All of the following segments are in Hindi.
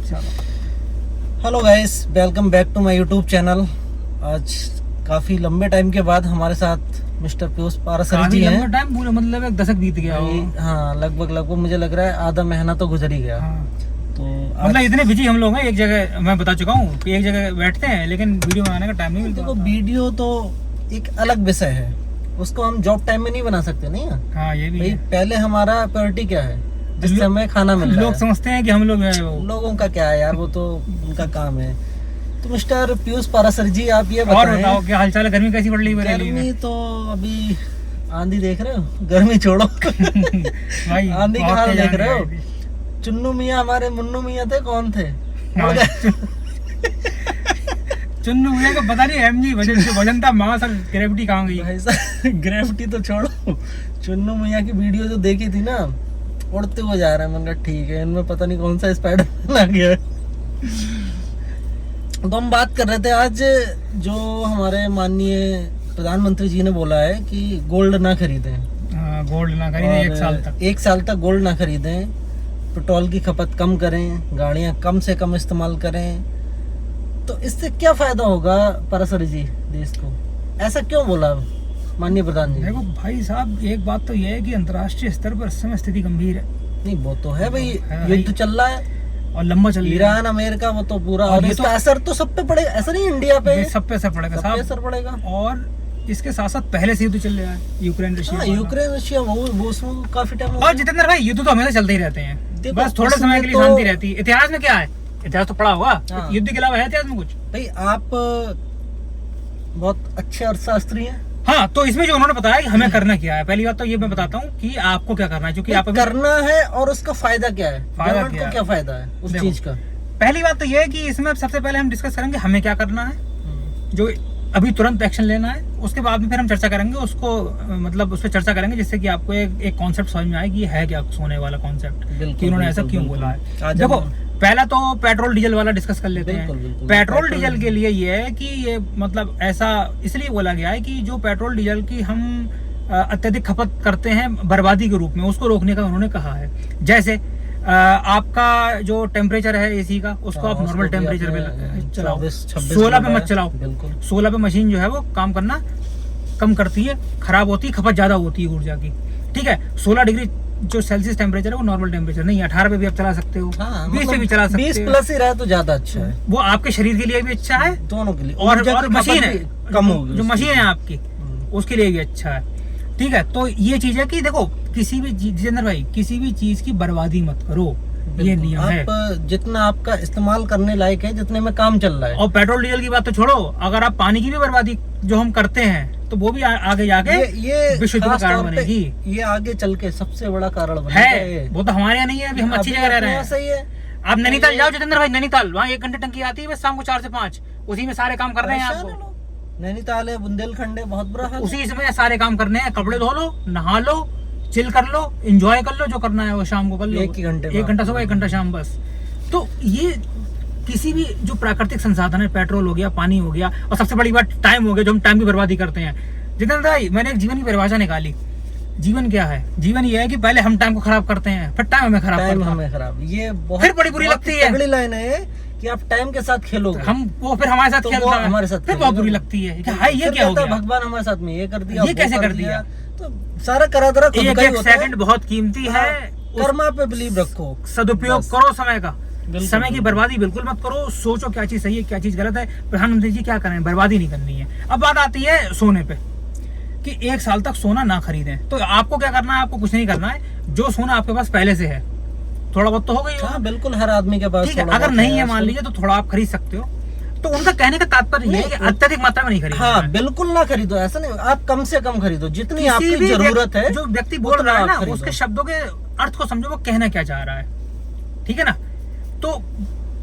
Hello guys, welcome back to my YouTube channel. आज काफी लंबे टाइम के बाद हमारे साथ मिस्टर पीयूष पारासरी जी हैं। टाइम पूरा मतलब एक दशक बीत गया हो। हाँ, लगभग मुझे लग रहा है आधा महीना तो गुजर ही गया। हाँ। तो मतलब इतने बिजी हम लोग हैं, एक जगह मैं बता चुका हूँ कि एक जगह बैठते हैं लेकिन वीडियो बनाने का टाइम नहीं मिलता। देखो, वीडियो तो एक अलग विषय है, उसको हम जॉब टाइम में नहीं बना सकते। नहीं है? हाँ, ये भी भाई है। पहले हमारा प्रायोरिटी क्या है, जिससे हमें खाना मिल रहा लोग है। समझते हैं कि हम लोग लोगों का क्या है यार, वो तो उनका काम है। तो मिस्टर पीयूष पारासरी जी, आप ये और बताएं, बताओ क्या हालचाल है? गर्मी कैसी पड़ रही है? गर्मी तो अभी आंधी देख रहे हो, गर्मी छोड़ो भाई आंधी का बहुत हाल तेज देख आंधी रहे हो। आई थी। चुन्नू मियाँ, हमारे मुन्नू मियाँ थे, कौन थे? हाँ, चुन्नू भैया को पता नहीं एमजी वजन था वहां सर, ग्रेविटी कहाँ गई? भाई साहब ग्रेविटी तो छोड़ो, चुन्नू मियाँ की वीडियो जो देखी थी ना, उड़ते हुए जा रहा है। मैंने कहा ठीक है, इनमें पता नहीं कौन सा स्पाइडरमैन आ गया है। तो हम बात कर रहे थे आज, जो हमारे माननीय प्रधानमंत्री जी ने बोला है कि गोल्ड ना खरीदें। गोल्ड ना खरीदे एक साल तक गोल्ड ना खरीदें, पेट्रोल की खपत कम करें, गाड़ियां कम से कम इस्तेमाल करें। तो इससे क्या फायदा होगा पारासरी जी देश को? ऐसा क्यों बोला माननीय प्रधान जी? देखो भाई साहब, एक बात तो यह है कि अंतर्राष्ट्रीय स्तर पर इस समय स्थिति गंभीर है। नहीं, वो तो है भाई, युद्ध चल रहा है और लंबा चल रहा है। ईरान अमेरिका, वो तो पूरा, और और ये इसका असर तो सब पे पड़ेगा। ऐसा नहीं इंडिया पे, सब पे असर पड़ेगा, सब पे साहब असर पड़ेगा। और इसके साथ साथ पहले से युद्ध चल रहा है, यूक्रेन रशिया। यूक्रेन रशिया, वो उसमें काफी टाइम। और जितेंद्र भाई, युद्ध तो हमेशा चलते ही रहते हैं, बस थोड़े समय के लिए शांति रहती है। इतिहास में क्या है? इतिहास तो पढ़ा होगा, युद्ध के अलावा है इतिहास में कुछ? भाई आप बहुत अच्छे अर्थशास्त्री हैं। हाँ, तो इसमें जो उन्होंने बताया कि हमें करना क्या है, पहली बात तो ये मैं बताता हूँ कि आपको क्या करना है, क्योंकि आप करना है और उसका फायदा क्या है, फायदा गवर्नमेंट को क्या फायदा है उस चीज का। पहली बात तो ये है कि इसमें सबसे पहले हम डिस्कस करेंगे हमें क्या करना है, जो अभी तुरंत एक्शन लेना है। उसके बाद में फिर हम चर्चा करेंगे उसको, मतलब उस पर चर्चा करेंगे जिससे कि आपको एक कॉन्सेप्ट समझ में आए कि है क्या सोने वाला कॉन्सेप्ट, कि उन्होंने ऐसा क्यों बोला है। देखो, पहला तो पेट्रोल डीजल वाला डिस्कस कर लेते हैं। पेट्रोल डीजल के लिए ये है कि ये मतलब ऐसा इसलिए बोला गया है कि जो पेट्रोल डीजल की हम अत्यधिक खपत करते हैं बर्बादी के रूप में, उसको रोकने का उन्होंने कहा है। जैसे आपका जो टेम्परेचर है एसी का, उसको आप नॉर्मल टेम्परेचर पे चलाओ, 16 पे मत चलाओ। 16 पे मशीन जो है वो काम करना कम करती है, खराब होती है, खपत ज्यादा होती है ऊर्जा की। ठीक है, 16 डिग्री जो सेल्सियस टेम्परेचर है वो नॉर्मल टेम्परेचर नहीं है। 18 पे भी आप चला सकते हो, 20 पे भी चला सकते हो। 20 प्लस ही रहे तो ज्यादा अच्छा है, वो आपके शरीर के लिए भी अच्छा है, दोनों के लिए। और मशीन है कम होगी, जो मशीन है आपकी उसके लिए भी अच्छा है। ठीक है, तो ये चीज है कि देखो, किसी भी जितेंद्र भाई, किसी भी चीज की बर्बादी मत करो, ये नियम है। जितना आपका इस्तेमाल करने लायक है, जितने में काम चल रहा है। और पेट्रोल डीजल की बात तो छोड़ो, अगर आप पानी की भी बर्बादी जो हम करते हैं तो वो भी आगे जाके ये विश्व युद्ध का कारण बनेगी। ये आगे चल के सबसे बड़ा कारण है, वो तो हमारे यहाँ नहीं है, अभी हम अच्छी जगह रह रहे हैं। सही है, आप नैनीताल जाओ जितेंद्र भाई, नैनीताल वहाँ 1 घंटे टंकी आती है बस शाम को 4 से 5, उसी में सारे काम कर रहे हैं आपको। नैनीताल है, बुंदेलखंड है, बहुत बुरा हाल। उसी समय सारे काम करने हैं, कपड़े धो लो, नहा लो, चिल कर लो, एंजॉय कर लो, जो करना है वो शाम को कर लो। 1 घंटा सुबह, 1 घंटा शाम, बस। तो ये किसी भी जो प्राकृतिक संसाधन है, पेट्रोल हो गया, पानी हो गया, और सबसे बड़ी बात टाइम हो गया, जो हम टाइम की बर्बादी करते हैं। जितेंद्र भाई, मैंने एक जीवन की परिभाषा निकाली। जीवन क्या है? जीवन ये है कि पहले हम टाइम को खराब करते हैं, फिर टाइम हमें खराब करता है। ये फिर बड़ी बुरी लगती है, तगड़ी लाइन है कि आप टाइम के साथ खेलोगे, हम वो फिर हमारे साथ खेलता है, हमारे साथ फिर बहुत बुरी लगती है कि हाय ये क्या हो गया, भगवान हमारे साथ में ये कर दिया, ये कैसे कर दिया। तो सारा करा दरा खुद का ही होता है। सेकंड बहुत कीमती है, कर्मा पे बिलीव रखो, सदुपयोग करो समय का, समय की बर्बादी बिल्कुल मत करो। सोचो क्या चीज सही है, क्या चीज गलत है। प्रधानमंत्री जी क्या करें, बर्बादी नहीं करनी है। अब बात आती है सोने पे कि 1 साल तक सोना ना खरीदें। तो आपको क्या करना है? आपको कुछ नहीं करना है, जो सोना आपके पास पहले से है, थोड़ा बहुत तो हो गई। हाँ, बिल्कुल, हर आदमी के पास। ठीक है, अगर नहीं है मान लीजिए तो थोड़ा आप खरीद सकते हो। तो उनका कहने का तात्पर्य ये है कि अत्यधिक मात्रा में नहीं खरीदो। हाँ, बिल्कुल ना खरीदो, ऐसा नहीं, आप कम से कम खरीदो, जितनी आपकी जरूरत है। जो व्यक्ति बोल रहा है ना, उसके शब्दों के अर्थ को समझो, वो कहना क्या चाह रहा है। ठीक है ना? तो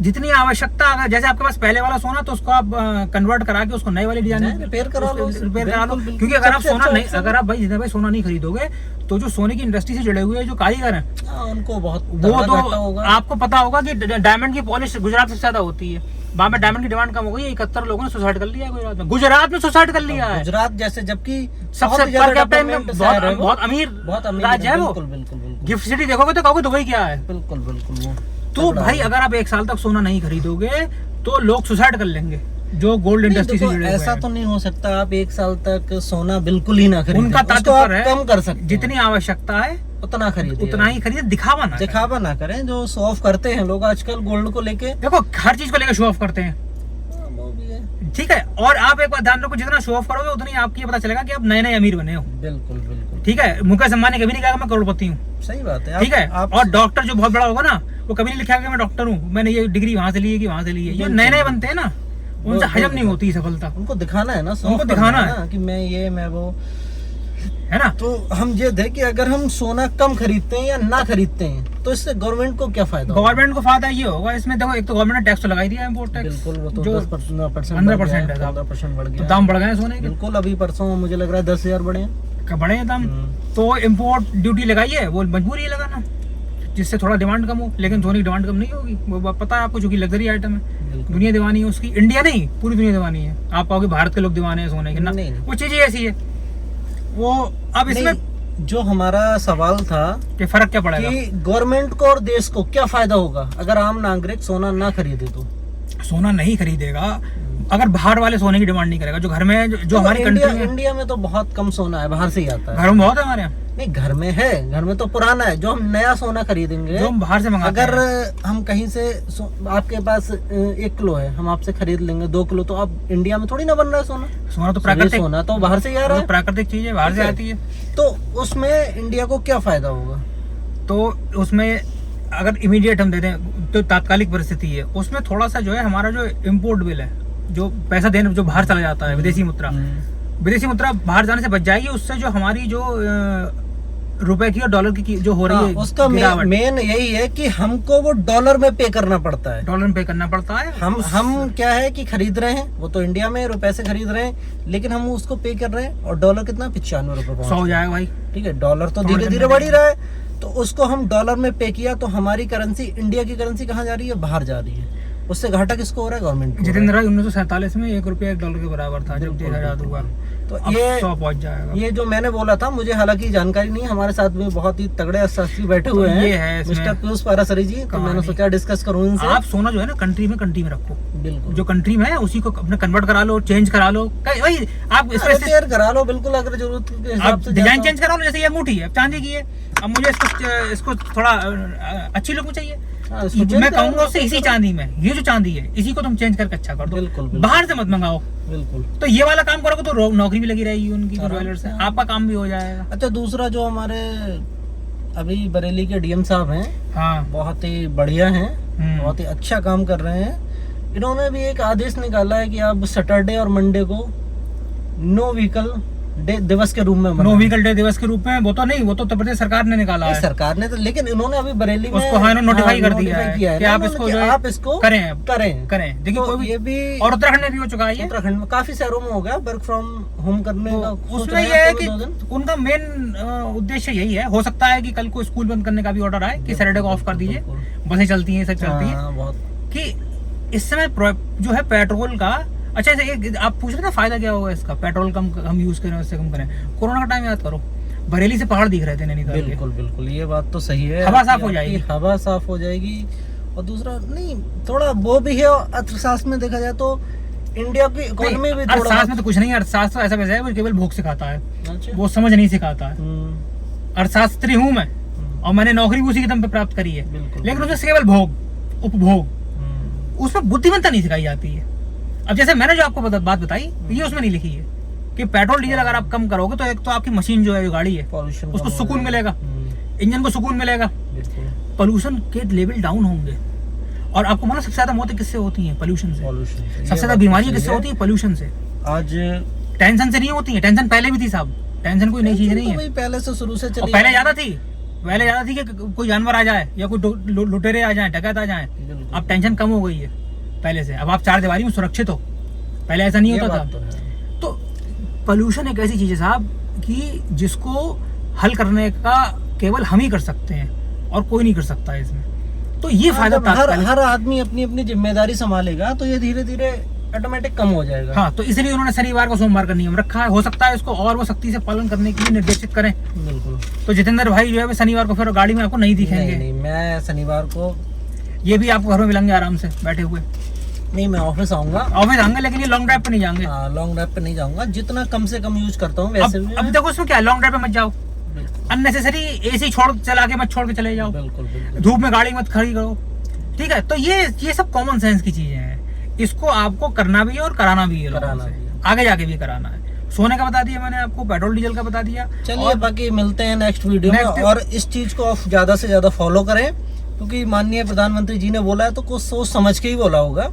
जितनी आवश्यकता, अगर जैसे आपके पास पहले वाला सोना, तो उसको आप कन्वर्ट करा के उसको नए वाले डिजाइन में रिपेयर करा लो। क्योंकि अगर आप सोना नहीं, अगर आप भाई सोना नहीं खरीदोगे, तो जो सोने की इंडस्ट्री से जुड़े हुए जो कारीगर हैं, उनको बहुत वो तो आपको पता होगा कि डायमंड की पॉलिश गुजरात से ज्यादा होती है। वहाँ में डायमंड की डिमांड कम हो गई। 71 लोगों ने सुसाइड कर लिया है गुजरात में सुसाइड कर लिया है। गुजरात जैसे, जबकि सबसे पर कैपिटा में बहुत अमीर राज्य है वो। गिफ्ट सिटी देखोगे तो कहोगे दुबई क्या है। बिल्कुल बिल्कुल। तो तगड़ा भाई होगा। अगर आप 1 साल तक सोना नहीं खरीदोगे तो लोग सुसाइड कर लेंगे, जो गोल्ड नहीं, इंडस्ट्री से देखो, जुड़े हुए ऐसा हैं। तो नहीं हो सकता आप 1 साल तक सोना बिल्कुल ही ना खरीदें। उनका उसको आप तात्पर्य है कम कर सकते हैं, जितनी आवश्यकता है उतना खरीदिए, उतना ही खरीदे, दिखावा ना करें। दिखावा ना करें। जो शो ऑफ करते हैं लोग आजकल गोल्ड को लेके, देखो हर चीज को लेकर शो ऑफ करते हैं, वो भी है। ठीक है। और आप एक बात ध्यान रखो, जितना शो ऑफ करोगे उतनी आपको ये पता चलेगा कि आप नए नए अमीर बने हो। बिल्कुल बिल्कुल ठीक है, मुकेश अंबानी कभी नहीं कहा मैं करोड़पति हूँ। सही बात है। ठीक है। आप और डॉक्टर जो बहुत बड़ा होगा ना, वो कभी नहीं लिखा कि मैं डॉक्टर हूँ, मैंने ये डिग्री वहां से ली है कि वहां से ली है। ये बिल्कुल। नए नए बनते हैं ना, उनसे हजम नहीं होती सफलता, उनको दिखाना है ना, show उनको off दिखाना करना है। ना कि मैं ये मैं वो। है ना। तो हम ये थे कि अगर हम सोना कम खरीदते हैं या ना खरीदते हैं तो इससे गवर्नमेंट को क्या फायदा होगा? गवर्नमेंट को फायदा ये होगा इसमें, देखो एक तो गवर्नमेंट ने टैक्स तो लगा ही दिया, इम्पोर्ट टैक्स। बिल्कुल, वो तो जो 10% 15% है साहब। 15% बढ़ तो गया। दाम बढ़ गए हैं सोने के, बिल्कुल, अभी परसों मुझे लग रहा है 10,000 बढ़े हैं। बढ़े हैं दाम। हम्म। तो इम्पोर्ट ड्यूटी लगाई है, वो मजबूरी है लगाना, जिससे थोड़ा डिमांड कम हो। लेकिन सोने की डिमांड कम नहीं होगी, वो पता है आपको, चूंकि लग्जरी आइटम है, बिल्कुल। दुनिया दीवानी है उसकी। इंडिया नहीं, पूरी दुनिया दीवानी है। आप कहोगे भारत के लोग दीवाने हैं सोने के, ना, नहीं। वो चीज ही ऐसी है। वो अब इसमें नहीं, जो हमारा सवाल था कि फर्क क्या पड़ेगा, कि गवर्नमेंट को और देश को क्या फायदा होगा अगर आम नागरिक सोना ना खरीदे तो? सोना नहीं खरीदेगा अगर बाहर वाले सोने की डिमांड नहीं करेगा। जो घर में जो तो हमारी कंट्री में, इंडिया में तो बहुत कम सोना है, बाहर से ही आता है। घर में बहुत है हमारे यहाँ, नहीं, घर में है, घर में तो पुराना है। जो हम नया सोना खरीदेंगे, जो हम बाहर से मंगाते अगर हैं। हम कहीं से आपके पास 1 किलो है, हम आपसे खरीद लेंगे 2 किलो, तो अब इंडिया में थोड़ी ना बन रहा है सोना। सोना तो ये प्राकृतिक, सोना तो बाहर से ही आ रहा है, प्राकृतिक चीज है, बाहर से ठीक है। आती है। तो उसमें इंडिया को क्या फायदा होगा? तो उसमें अगर इमीडिएट हम दे दें तो तात्कालिक परिस्थिति है, उसमें थोड़ा सा जो है हमारा जो इम्पोर्ट बिल है, जो पैसा देने जो बाहर चला जाता है, विदेशी मुद्रा बाहर जाने से बच जाएगी। उससे जो हमारी जो रुपए की और डॉलर की जो हो रही है उसका गिरावट, मेन यही है कि हमको वो डॉलर में पे करना पड़ता है। डॉलर में पे करना पड़ता है। हम क्या है कि खरीद रहे हैं, वो तो इंडिया में रुपए से खरीद रहे हैं, लेकिन हम उसको पे कर रहे हैं, और डॉलर कितना 95 रुपए 100 हो जाएगा भाई। ठीक है, डॉलर तो थोड़े धीरे दिन धीरे में बढ़ ही रहा है, तो उसको हम डॉलर में पे किया तो हमारी करेंसी, इंडिया की करेंसी कहाँ जा रही है? बाहर जा रही है। उससे घाटा किसको हो रहा है? गवर्नमेंट को। जितेंद्र भाई 1947 में 1 रुपया 1 डॉलर के बराबर था जब देश आजाद हुआ। तो अब ये 100 पहुंच जाएगा। ये जो मैंने बोला था, मुझे हालांकि जानकारी नहीं, हमारे साथ में बहुत ही तगड़े अर्थशास्त्री बैठे हुए हैं, ये है इसमें मिस्टर पीयूष पारासरी जी, तो कहानी। मैंने सोचा डिस्कस करूं इनसे। आप सोना जो है ना कंट्री में रखो, बिल्कुल, जो कंट्री में है उसी को अपने कन्वर्ट करा लो, चेंज करा लो। भाई आप रिपेयर करा लो, बिल्कुल, अगर जरूरत के हिसाब आप से डिजाइन जाता चेंज करा लो। जैसे ये अंगूठी है, चांदी की है, अब मुझे इसको थोड़ा अच्छी लुक में चाहिए, हाँ, इसको change मैं करा कहूंगा लो, उससे इसी चांदी में, ये जो चांदी है इसी को तुम चेंज करके अच्छा कर दो। बिल्कुल, बिल्कुल। बाहर से मत मंगाओ। बिल्कुल। तो ये वाला काम करोगे तो नौकरी भी लगी रहेगी उनकी, जो आराम ज्वेलर्स से। है, आपका काम भी हो जाएगा। अच्छा, दूसरा जो हमारे अभी बरेली के डीएम साहब हैं, हाँ। बहुत ही बढ़िया हैं, बहुत ही अच्छा काम कर रहे हैं। इन्होंने भी एक आदेश निकाला है कि अब सैटरडे और मंडे को नो व्हीकल डे दिवस के रूप में नो मनाएं। व्हीकल डे दिवस के रूप में, वो तो नहीं, वो तो उत्तर प्रदेश सरकार ने निकाला नहीं, है सरकार ने तो, लेकिन इन्होंने अभी बरेली में उसको, हाँ, नोटिफाई कर दिया notify है किया कि ना आप इन्होंने इसको कि जो है आप इसको करें करें। देखिए तो कोई भी, ये भी और उत्तराखंड में भी हो चुका है ये। उत्तराखंड में काफी शहरों में हो गया वर्क फ्रॉम होम करने का। सोच उसमें रहे ये हैं है हफ्ते कि में 2 दिन। उनका मेन उद्देश्य यही है। हो सकता है कि कल को स्कूल बंद करने का भी ऑर्डर आए कि सैटरडे को ऑफ कर दीजिए, बसें चलती हैं, सब चलती हैं। हाँ, बहुत। कि इस समय जो है पेट्रोल का, अच्छा एक आप पूछ रहे ना फायदा क्या होगा इसका, पेट्रोल कम हम यूज करें, उससे कम करें। कोरोना का टाइम याद करो, बरेली से पहाड़ दिख रहे थे नैनीताल के। बिल्कुल बिल्कुल, ये बात तो सही है। हवा साफ हो आपकी जाएगी। हवा साफ हो जाएगी। और दूसरा नहीं, थोड़ा वो भी है, अर्थशास्त्र में देखा जाए तो इंडिया की इकोनॉमी भी थोड़ा अर्थशास्त्र में तो कुछ नहीं है। अर्थशास्त्र तो ऐसा वैसा है, वो केवल भोग सिखाता है, अच्छा। वो समझ नहीं सिखाता है। अर्थशास्त्री हूँ मैं, हम्म, और मैंने नौकरी उसी के दम पे प्राप्त करी है, बिल्कुल। लेकिन उसमें केवल भोग, उपभोग, उसमें बुद्धिमत्ता नहीं सिखाई जाती है। अब जैसे मैंने जो आपको बात बताई, ये उसमें नहीं लिखी है कि पेट्रोल डीजल अगर आप कम करोगे तो एक तो आपकी मशीन जो है, जो गाड़ी है, पॉल्यूशन उसको सुकून मिलेगा, इंजन को सुकून मिलेगा, पोल्यूशन के लेवल डाउन होंगे। और आपको मालूम सबसे ज्यादा मौतें किससे होती हैं? पोल्यूशन से। सबसे ज्यादा बीमारियां किससे होती है? पोल्यूशन से। आज टेंशन से नहीं होती है, टेंशन पहले भी थी साहब, टेंशन कोई नई चीज नहीं है, तो पहले से शुरू से और चली पहले ज्यादा थी। पहले ज्यादा थी कि कोई जानवर आ जाए या कोई लुटेरे आ जाए, डकैत आ जाए। बिल्कुल। अब टेंशन कम हो गई है पहले से, अब आप 4 दीवारी में सुरक्षित हो, पहले ऐसा नहीं ये होता बात था। तो है। तो पोल्यूशन एक ऐसी चीज है साहब कि जिसको हल करने का केवल हम ही कर सकते हैं और कोई नहीं कर सकता है इसमें। तो ये फायदा हर आदमी अपनी अपनी जिम्मेदारी संभालेगा तो ये धीरे धीरे ऑटोमेटिक कम हो जाएगा। हाँ, तो इसलिए उन्होंने शनिवार को सोमवार का नियम रखा है। हो सकता है इसको और वो सख्ती से पालन करने के लिए निर्देशित करें। बिल्कुल। तो जितेंद्र भाई जो है शनिवार को फिर गाड़ी में आपको नहीं दिखेंगे। नहीं, मैं शनिवार को ये भी आपको घर में मिलेंगे आराम से बैठे हुए। नहीं, मैं ऑफिस आऊंगा, ऑफिस आएंगे, लेकिन ये लॉन्ग ड्राइव पे नहीं जाएंगे। लॉन्ग ड्राइव पे नहीं जाऊंगा, जितना कम से कम यूज करता हूँ वैसे भी अब देखो उसमें क्या है, लॉन्ग ड्राइव पे मत जाओ, अननेसेसरी एसी चला के मत छोड़ के चले जाओ, बिल्कुल बिल्कुल धूप में गाड़ी मत खड़ी करो, ठीक है। तो ये सब कॉमन सेंस की चीजें हैं, इसको आपको करना भी है और कराना भी है, कराना लोगों से। भी है। आगे जाके भी कराना है। सोने का बता दिया मैंने आपको, पेट्रोल डीजल का बता दिया। चलिए, और बाकी मिलते हैं नेक्स्ट वीडियो में। और इस चीज को आप ज्यादा से ज्यादा फॉलो करें, क्योंकि माननीय प्रधानमंत्री जी ने बोला है तो कुछ सोच समझ के ही बोला होगा।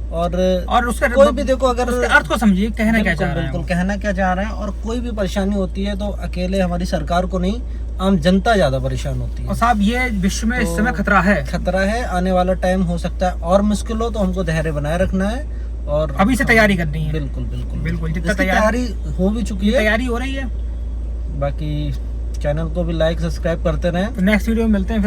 और उसके कोई भी देखो, अगर उसके अर्थ को समझिए, कहना क्या चाह रहे हैं बिल्कुल वो। कहना क्या चाह रहे हैं। और कोई भी परेशानी होती है तो अकेले हमारी सरकार को नहीं, आम जनता ज्यादा परेशान होती है। और साहब ये विश्व में इस तो समय खतरा है, आने वाला टाइम हो सकता है और मुश्किल हो, तो हमको धैर्य बनाए रखना है और अभी से तैयारी करनी है। बिल्कुल बिल्कुल बिल्कुल, जितना इसकी तैयारी हो भी चुकी है, तैयारी हो रही है। बाकी चैनल को भी लाइक सब्सक्राइब करते रहें। तो नेक्स्ट वीडियो में मिलते हैं।